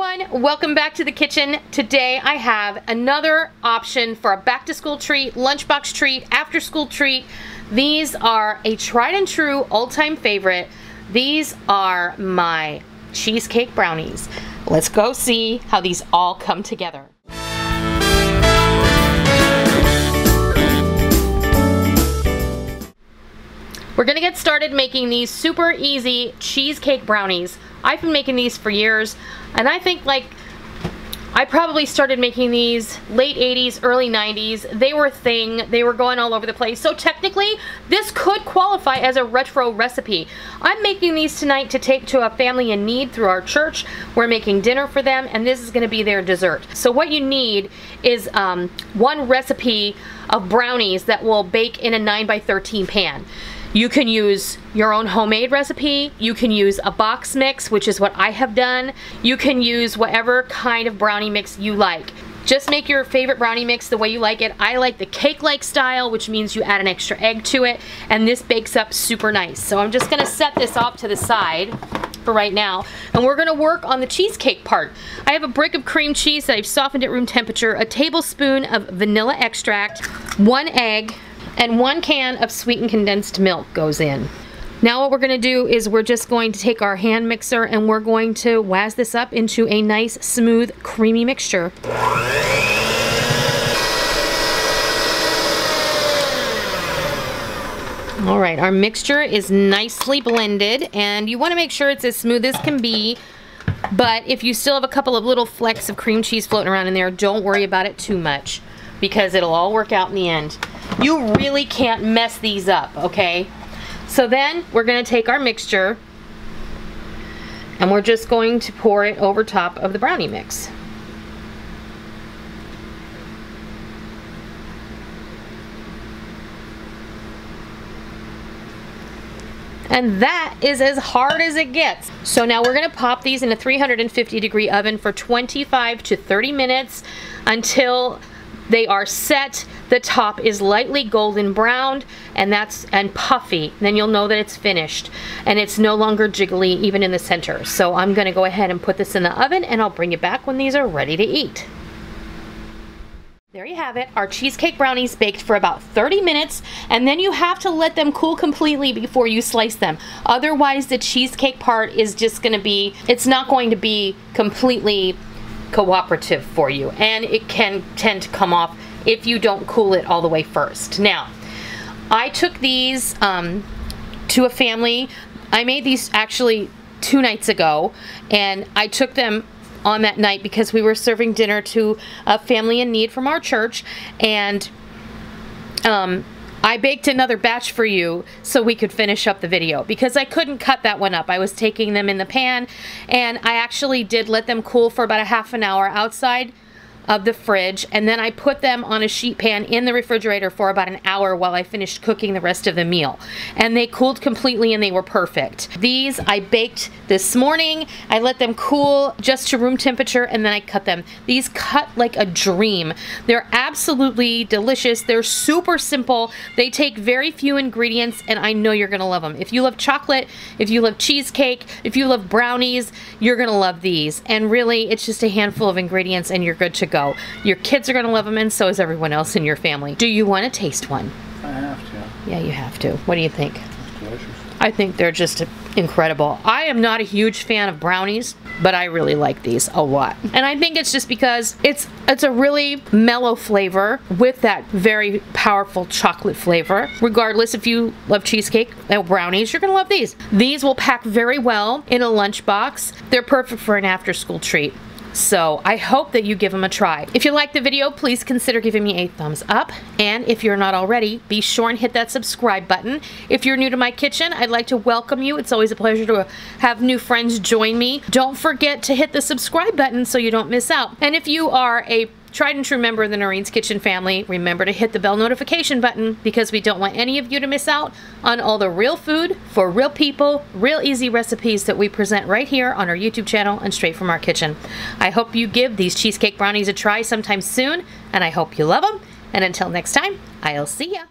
everyone, welcome back to the kitchen. Today I have another option for a back to school treat, lunchbox treat, after school treat. These are a tried and true all-time favorite. These are my cheesecake brownies. Let's go see how these all come together. We're gonna get started making these super easy cheesecake brownies. I've been making these for years, and I think I probably started making these late 80s, early 90s. They were a thing. They were going all over the place. So technically, this could qualify as a retro recipe. I'm making these tonight to take to a family in need through our church. We're making dinner for them, and this is gonna be their dessert. So what you need is one recipe of brownies that will bake in a 9x13 pan. You can use your own homemade recipe. You can use a box mix, which is what I have done. You can use whatever kind of brownie mix you like. Just make your favorite brownie mix the way you like it. I like the cake-like style, which means you add an extra egg to it, and this bakes up super nice. So I'm just gonna set this off to the side for right now, and we're gonna work on the cheesecake part. I have a brick of cream cheese that I've softened at room temperature, a tablespoon of vanilla extract, 1 egg, and 1 can of sweetened condensed milk goes in. Now what we're gonna do is we're just going to take our hand mixer and we're going to wazz this up into a nice, smooth, creamy mixture. All right, our mixture is nicely blended, and you wanna make sure it's as smooth as can be, but if you still have a couple of little flecks of cream cheese floating around in there, don't worry about it too much, because it'll all work out in the end. You really can't mess these up, okay? So then we're gonna take our mixture and we're just going to pour it over top of the brownie mix. And that is as hard as it gets. So now we're gonna pop these in a 350-degree oven for 25 to 30 minutes until they are set. The top is lightly golden browned and puffy. Then you'll know that it's finished and it's no longer jiggly even in the center. So I'm gonna go ahead and put this in the oven, and I'll bring you back when these are ready to eat. There you have it, our cheesecake brownies baked for about 30 minutes, and then you have to let them cool completely before you slice them. Otherwise the cheesecake part is just gonna be, it's not going to be completely cooperative for you, and it can tend to come off if you don't cool it all the way first. Now, I took these to a family. I made these actually 2 nights ago, and I took them on that night because we were serving dinner to a family in need from our church, and I baked another batch for you so we could finish up the video because I couldn't cut that one up. I was taking them in the pan, and I actually did let them cool for about a half an hour outside of the fridge, and then I put them on a sheet pan in the refrigerator for about an hour while I finished cooking the rest of the meal. And they cooled completely and they were perfect. These I baked this morning. I let them cool just to room temperature, and then I cut them. These cut like a dream. They're absolutely delicious. They're super simple. They take very few ingredients, and I know you're gonna love them. If you love chocolate, if you love cheesecake, if you love brownies, you're gonna love these. And really, it's just a handful of ingredients and you're good to go. Your kids are gonna love them, and so is everyone else in your family. Do you want to taste one? I have to. Yeah, you have to. What do you think? It's delicious. I think they're just incredible. I am not a huge fan of brownies, but I really like these a lot. And I think it's just because it's a really mellow flavor with that very powerful chocolate flavor. Regardless if you love cheesecake or brownies, you're gonna love these. These will pack very well in a lunchbox. They're perfect for an after-school treat. So I hope that you give them a try. If you liked the video, please consider giving me a thumbs up. And if you're not already, be sure and hit that subscribe button. If you're new to my kitchen, I'd like to welcome you. It's always a pleasure to have new friends join me. Don't forget to hit the subscribe button so you don't miss out. And if you are a tried and true member of the Noreen's Kitchen family, remember to hit the bell notification button because we don't want any of you to miss out on all the real food for real people, real easy recipes that we present right here on our YouTube channel and straight from our kitchen. I hope you give these cheesecake brownies a try sometime soon, and I hope you love them. And until next time, I'll see ya.